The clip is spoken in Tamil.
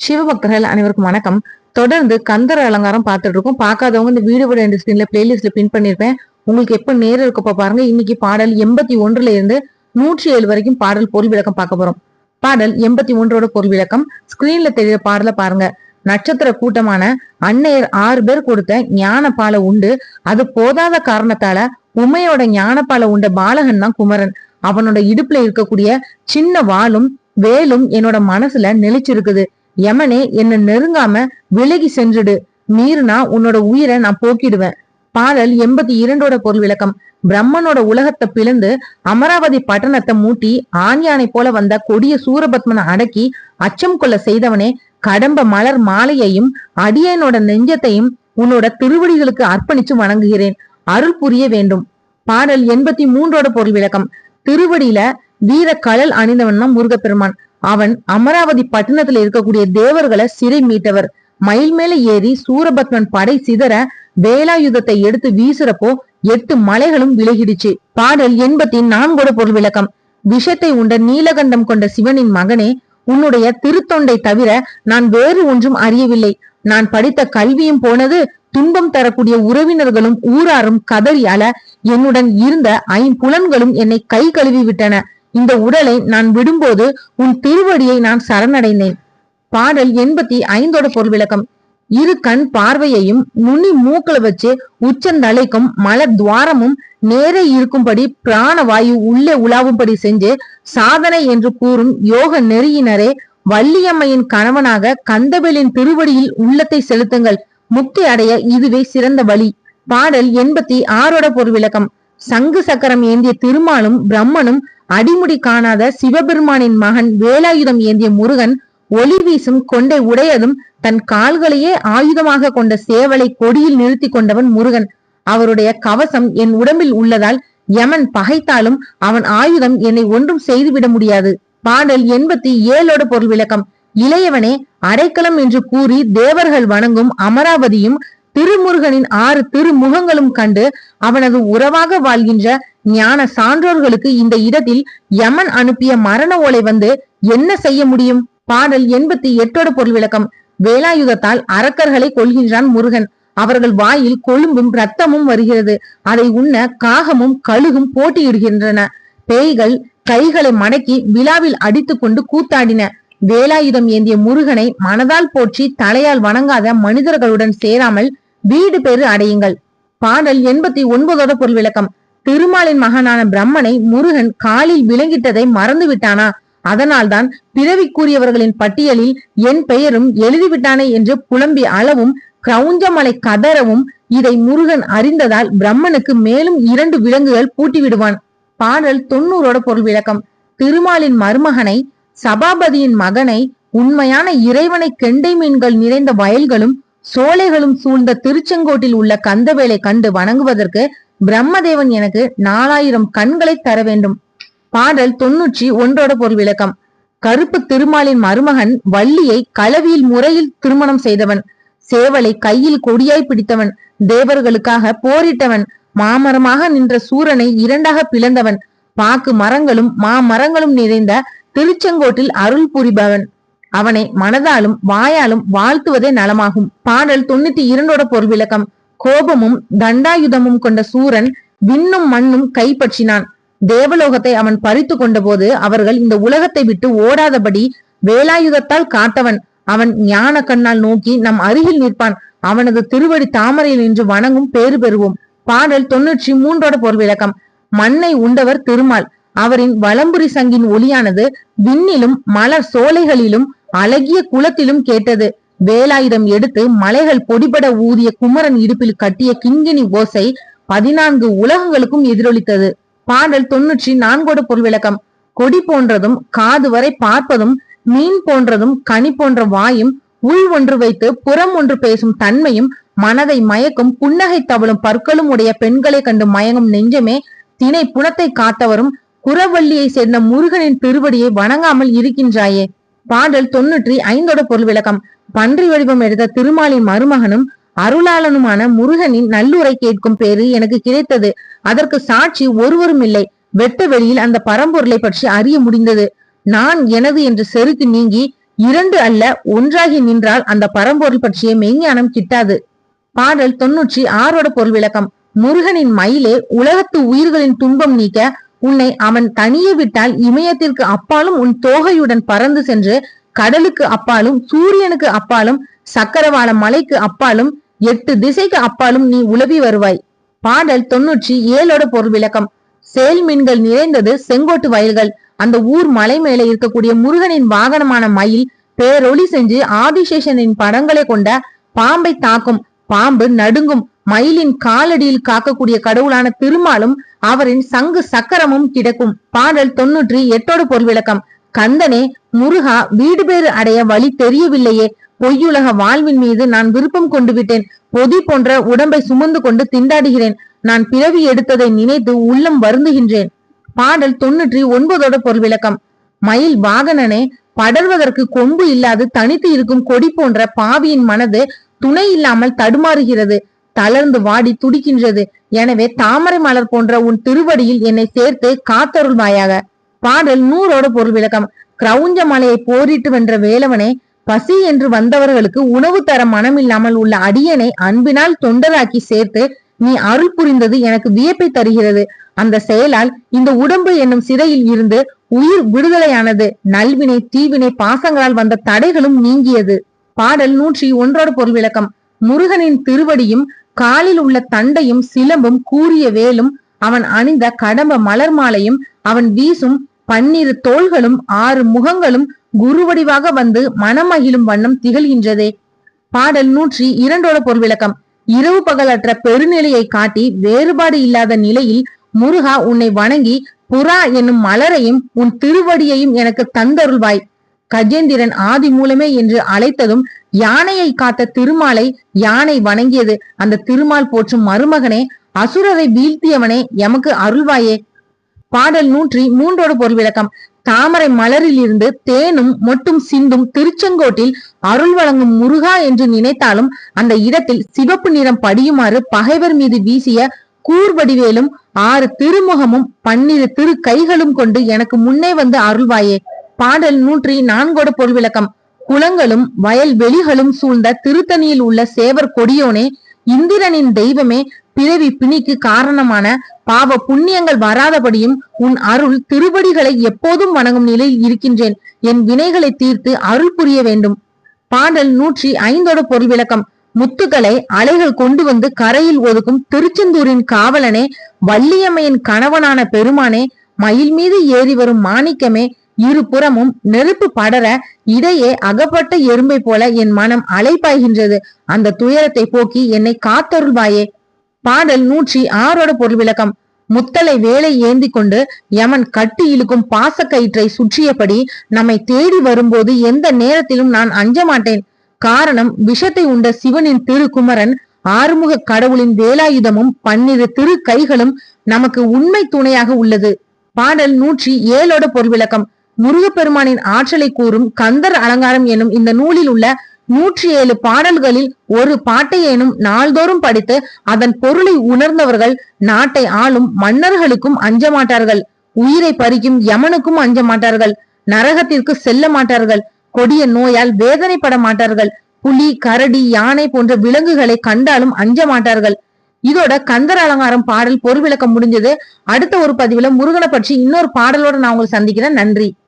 சிவபக்தர்கள் அனைவருக்கும் வணக்கம். தொடர்ந்து கந்தர் அலங்காரம் பார்த்துட்டு இருக்கோம். பார்க்காதவங்க இந்த வீடியோ இந்த ஸ்கிரீன்ல பிளேலிஸ்ட்ல பின் பண்ணிருப்பேன். உங்களுக்கு எப்ப நேரம் இருக்கப்ப பாருங்க. இன்னைக்கு பாடல் 81ல இருந்து 107 வரைக்கும் பாடல் பொருள் விளக்கம் பார்க்க போறோம். பாடல் 81ஓட பொருள் விளக்கம் ஸ்கிரீன்ல தெரியுற பாடல பாருங்க. நட்சத்திர கூட்டமான அன்னையர் 6 பேர் கொடுத்த ஞான பாலை உண்டு. அது போதாத காரணத்தால உமையோட ஞானப்பாலை உண்ட பாலகன் தான் குமரன். அவனோட இடுப்புல இருக்கக்கூடிய சின்ன வாளும் வேலும் என்னோட மனசுல நெளிச்சிருக்குது. யமனே, என்ன நெருங்காம விலகி சென்றுடு, மீறினா உன்னோட உயிரை நான் போக்கிடுவேன். பாடல் 82ஓட பொருள் விளக்கம். பிரம்மனோட உலகத்தை பிளந்து அமராவதி பட்டணத்தை மூட்டி ஆண்யானை போல வந்த கொடிய சூரபத்மனை அடக்கி அச்சம் கொள்ள செய்தவனே, கடம்ப மலர் மாலையையும் அடியனோட நெஞ்சத்தையும் உன்னோட திருவடிகளுக்கு அர்ப்பணிச்சு வணங்குகிறேன், அருள் புரிய வேண்டும். பாடல் 83ஓட பொருள் விளக்கம். திருவடியில வீர கழல் அணிந்தவன் தான் முருகப்பெருமான். அவன் அமராவதி பட்டணத்துல இருக்கக்கூடிய தேவர்களை சிறை மீட்டவர். மயில் மேல ஏறி சூரபத்மன் படை சிதற வேலாயுதத்தை எடுத்து வீசுறப்போ 8 மலைகளும் விலகிடுச்சு. பாடல் 84ஓட பொருள் விளக்கம். விஷத்தை உண்ட நீலகண்டம் கொண்ட சிவனின் மகனே, உன்னுடைய திருத்தொண்டை தவிர நான் வேறு ஒன்றும் அறியவில்லை. நான் படித்த கல்வியும் போனது, துன்பம் தரக்கூடிய உறவினர்களும் ஊராரும் கதறி அழ என்னுடன் இருந்த 5 புலன்களும் என்னை கை கழுவி விட்டன. இந்த உடலை நான் விடும்போது உன் திருவடியை நான் சரணடைந்தேன். பாடல் 85ஓட பொருள் விளக்கம். இரு கண் பார்வையையும் நுனி மூக்களை வச்சு உச்சந்தலைக்கும் மலர் துவாரமும் நேரே இருக்கும்படி பிராணவாயு உள்ளே உலாவும்படி செஞ்சு சாதனை என்று கூறும் யோக நெறியினரே, வள்ளியம்மையின் கணவனாக கந்தவேலின் திருவடியில் உள்ளத்தை செலுத்துங்கள். முக்தி அடைய இதுவே சிறந்த வழி. பாடல் 86ஓட பொருள் விளக்கம். சங்கு சக்கரம் ஏந்திய திருமாலும் பிரம்மனும் அடிமுடி காணாத சிவபெருமானின் மகன் வேலாயுதம் ஏந்திய முருகன் ஒளி வீசும் கொண்டை உடையதும் தன் கால்களையே ஆயுதமாக கொண்ட சேவலை கொடியில் நிறுத்தி கொண்டவன் முருகன். அவருடைய கவசம் என் உடம்பில் உள்ளதால் யமன் பகைத்தாலும் அவன் ஆயுதம் என்னை ஒன்றும் செய்துவிட முடியாது. பாடல் 87ஓட பொருள் விளக்கம். இளையவனே, அடைக்கலம் என்று கூறி தேவர்கள் வணங்கும் அமராவதியும் திருமுருகனின் 6 திருமுகங்களும் கண்டு அவனது உறவாக வாழ்கின்ற ஞான சான்றோர்களுக்கு இந்த இடத்தில் யமன் அனுப்பிய மரண ஓலை வந்து என்ன செய்ய முடியும்? பாடல் 88ஓட பொருள் விளக்கம். வேலாயுதத்தால் அரக்கர்களை கொள்கின்றான் முருகன். அவர்கள் வாயில் கொழும்பும் ரத்தமும் வருகிறது. அதை உண்ண காகமும் கழுகும் போட்டியிடுகின்றன. பேய்கள் கைகளை மடக்கி விழாவில் அடித்து கொண்டு கூத்தாடின. வேலாயுதம் ஏந்திய முருகனை மனதால் போற்றி தலையால் வணங்காத மனிதர்களுடன் சேராமல் வீடு பேறு அடையுங்கள். பாடல் 89ஓட பொருள் விளக்கம். திருமாலின் மகனான பிரம்மனை முருகன் காலில் விளங்கிட்டதை மறந்து விட்டானா? அதனால்தான் பிறவிக்குரியவர்களின் பட்டியலில் என் பெயரும் எழுதிவிட்டானே என்று புலம்பி அளவும் கிரௌஞ்சமலை கதறவும் இதை முருகன் அறிந்ததால் பிரம்மனுக்கு மேலும் 2 விலங்குகள் பூட்டிவிடுவான். பாடல் 90ஓட பொருள் விளக்கம். திருமாலின் மருமகனை, சபாபதியின் மகனை, உண்மையான இறைவனை கெண்டை மீன்கள் நிறைந்த வயல்களும் சோலைகளும் சூழ்ந்த திருச்செங்கோட்டில் உள்ள கந்தவேலை கண்டு வணங்குவதற்கு பிரம்மதேவன் எனக்கு 4000 கண்களை தர வேண்டும். பாடல் 91ஓட பொருள் விளக்கம். கருப்பு திருமாலின் மருமகன் வள்ளியை களவியில் முறையில் திருமணம் செய்தவன். சேவலை கையில் கொடியாய் பிடித்தவன். தேவர்களுக்காக போரிட்டவன். மாமரமாக நின்ற சூரனை 2ஆக பிளந்தவன். பாக்கு மரங்களும் மாமரங்களும் நிறைந்த திருச்செங்கோட்டில் அருள் புரிபவன். அவனை மனதாலும் வாயாலும் வாழ்த்துவதே நலமாகும். பாடல் 92ஓட பொருள் விளக்கம். கோபமும் தண்டாயுதமும் கொண்ட சூரன் விண்ணும் மண்ணும் கைப்பற்றினான். தேவலோகத்தை அவன் பறித்து கொண்ட போது அவர்கள் இந்த உலகத்தை விட்டு ஓடாதபடி வேலாயுதத்தால் காத்தவன். அவன் ஞான கண்ணால் நோக்கி நம் அருகில் நிற்பான். அவனது திருவடி தாமரையில் நின்று வணங்கும் பேறு பெறுவோம். பாடல் 93ஓட பொருள் விளக்கம். மண்ணை உண்டவர் திருமால். அவரின் வலம்புரி சங்கின் ஒளியானது விண்ணிலும் மலர் சோலைகளிலும் அழகிய குளத்திலும் கேட்டது. வேலாயுதம் எடுத்து மலைகள் பொடிபட ஊதிய குமரன் இடுப்பில் கட்டிய கிண்கிணி ஓசை 14 உலகங்களுக்கும் எதிரொலித்தது. பாடல் 94ஓட பொருள் விளக்கம். கொடி போன்றதும் காது வரை பார்ப்பதும் மீன் போன்றதும் கனி போன்ற வாயும் உள் ஒன்று வைத்து புறம் ஒன்று பேசும் தன்மையும் மனதை மயக்கும் புன்னகை தவளும் பற்களும் உடைய பெண்களை கண்டு மயங்கும் நெஞ்சமே, திணை புனத்தை காத்தவரும் குரவள்ளியை சேர்ந்த முருகனின் திருவடியை வணங்காமல் இருக்கின்றாயே. பாடல் 95ஓட பொருள் விளக்கம். பன்றி வடிவம் எடுத்த திருமாலின் மருமகனும் அருளாளனுமான முருகனின் நல்லுரை கேட்கும் பேரு எனக்கு கிடைத்தது. அதற்கு சாட்சி ஒருவரும் இல்லை. வெட்ட வெளியில் அந்த பரம்பொருளை பற்றி அறிய முடிந்தது. நான் எனது என்று செருக்கு நீங்கி இரண்டு அல்ல ஒன்றாகி நின்றால் அந்த பரம்பொருள் பற்றிய மெய்ஞானம் கிட்டாது. பாடல் 96 பொருள் விளக்கம். முருகனின் மயிலே, உலகத்து உயிர்களின் துன்பம் நீக்க உன்னை அவன் தனியே விட்டால் இமயத்திற்கு அப்பாலும் உன் தோகையுடன் பறந்து சென்று கடலுக்கு அப்பாலும் சூரியனுக்கு அப்பாலும் சக்கரவாள மலைக்கு அப்பாலும் 8 திசைக்கு அப்பாலும் நீ உலவி வருவாய். பாடல் 97 பொருள் விளக்கம். சேல் மீன்கள் நிறைந்தது செங்கோட்டு வயல்கள். அந்த ஊர் மலை மேலே இருக்கக்கூடிய முருகனின் வாகனமான மயில் பேரொளி செஞ்சு ஆதிசேஷனின் படங்களை கொண்ட பாம்பை தாக்கும். பாம்பு நடுங்கும். மயிலின் காலடியில் காக்கக்கூடிய கடவுளான திருமாலும் அவரின் சங்கு சக்கரமும் கிடக்கும். பாடல் 98 பொருள் விளக்கம். கந்தனே, முருகா, வீடு பேறு அடைய வழி தெரியவில்லையே. பொய்யுலக வாழ்வின் மீது நான் விருப்பம் கொண்டு விட்டேன். பொதி போன்ற உடம்பை சுமந்து கொண்டு திண்டாடுகிறேன். நான் பிறவி எடுத்ததை நினைத்து உள்ளம் வருந்துகின்றேன். பாடல் 99 பொருள் விளக்கம். மயில் வாகனனே, படர்வதற்கு கொம்பு இல்லாது தனித்து இருக்கும் கொடி போன்ற பாவியின் மனது துணை இல்லாமல் தடுமாறுகிறது, தளர்ந்து வாடி துடிக்கின்றது. எனவே தாமரை மலர் போன்ற உன் திருவடியில் என்னை சேர்த்து காத்தருள்வாயாக. பாடல் 100 பொருள் விளக்கம். கிரௌஞ்ச மலையை போரிட்டு வென்ற வேலவனே, பசி என்று வந்தவர்களுக்கு உணவு தர மனமில்லாமல் உள்ள அடியனை அன்பினால் தொண்டராக்கி சேர்த்து நீ அருள் புரிந்தது எனக்கு வியப்பை தருகிறது. அந்த செயலால் இந்த உடம்பு என்னும் சிறையில் இருந்து உயிர் விடுதலையானது. நல்வினை தீவினை பாசங்களால் வந்த தடைகளும் நீங்கியது. பாடல் 101 பொருள் விளக்கம். முருகனின் திருவடியும் காலில் உள்ள தண்டையும் சிலம்பும் கூரிய வேலும் அவன் அணிந்த கடம்ப மலர் மாலையும் அவன் வீசும் 12 தோள்களும் 6 முகங்களும் குருவடிவாக வந்து மனமகிழும் வண்ணம் திகழ்கின்றதே. பாடல் 102 பொருள் விளக்கம். இரவு பகலற்ற பெருநிலையை காட்டி வேறுபாடு இல்லாத நிலையில் முருகா, உன்னை வணங்கி புறா என்னும் மலரையும் உன் திருவடியையும் எனக்கு தந்தருள்வாய். கஜேந்திரன் ஆதி மூலமே என்று அழைத்ததும் யானையை காத்த திருமாலை யானை வணங்கியது. அந்த திருமால் போற்றும் மருமகனே, அசுரரை வீழ்த்தியவனே, எமக்கு அருள்வாயே. பாடல் 103 பொருள் விளக்கம். தாமரை மலரில் இருந்து தேனும் மொட்டும் சிந்தும் திருச்செங்கோட்டில் அருள் வழங்கும் முருகா என்று நினைத்தாலும் அந்த இடத்தில் சிவப்பு நிறம் படியுமாறு பகைவர் மீது வீசிய கூர்வடிவேலும் 6 திருமுகமும் 12 திரு கைகளும் கொண்டு எனக்கு முன்னே வந்து அருள்வாயே. பாடல் 104 பொருள் விளக்கம். குளங்களும் வயல் வெளிகளும் சூழ்ந்த திருத்தணியில் உள்ள சேவர் கொடியோனே, இந்திரனின் தெய்வமே, பிறவி பிணிக்கு காரணமான பாவ புண்ணியங்கள் வராதபடியும் உன் அருள் திருவடிகளை எப்போதும் வணங்கும் நிலையில் இருக்கின்றேன். என் வினைகளை தீர்த்து அருள் புரிய வேண்டும். பாடல் 105 பொருள் விளக்கம். முத்துக்களை அலைகள் கொண்டு வந்து கரையில் ஒதுக்கும் திருச்செந்தூரின் காவலனே, வள்ளியம்மையின் கணவனான பெருமானே, மயில் மீது ஏறி வரும் மாணிக்கமே, இருபுறமும் நெருப்பு படர இடையே அகப்பட்ட எறும்பை போல என் மனம் அலைப்பாய்கின்றது. அந்த துயரத்தை போக்கி என்னை காத்தருள்வாயே. பாடல் 106 பொருள் விளக்கம். முத்தலை வேலை ஏந்தி கொண்டு யமன் கட்டி இழுக்கும் பாசக்கயிற்றை சுற்றியபடி நம்மை தேடி வரும்போது எந்த நேரத்திலும் நான் அஞ்ச மாட்டேன். காரணம், விஷத்தை உண்ட சிவனின் திருக்குமரன் ஆறுமுக கடவுளின் வேலாயுதமும் 12 திரு கைகளும் நமக்கு உண்மை துணையாக உள்ளது. பாடல் 107 பொருள் விளக்கம். முருகப்பெருமானின் ஆற்றலை கூறும் கந்தர் அலங்காரம் எனும் இந்த நூலில் உள்ள 107 பாடல்களில் ஒரு பாட்டையேனும் நாள்தோறும் படித்து அதன் பொருளை உணர்ந்தவர்கள் நாட்டை ஆளும் மன்னர்களுக்கும் அஞ்ச மாட்டார்கள், உயிரை பறிக்கும் யமனுக்கும் அஞ்ச மாட்டார்கள், நரகத்திற்கு செல்ல மாட்டார்கள், கொடிய நோயால் வேதனைப்பட மாட்டார்கள், புலி கரடி யானை போன்ற விலங்குகளை கண்டாலும் அஞ்ச மாட்டார்கள். இதோட கந்தர் அலங்காரம் பாடல் பொருள் விளக்கம் முடிஞ்சது. அடுத்த ஒரு பதிவுல முருகனை பற்றி இன்னொரு பாடலோட நான் உங்களை சந்திக்கிறேன். நன்றி.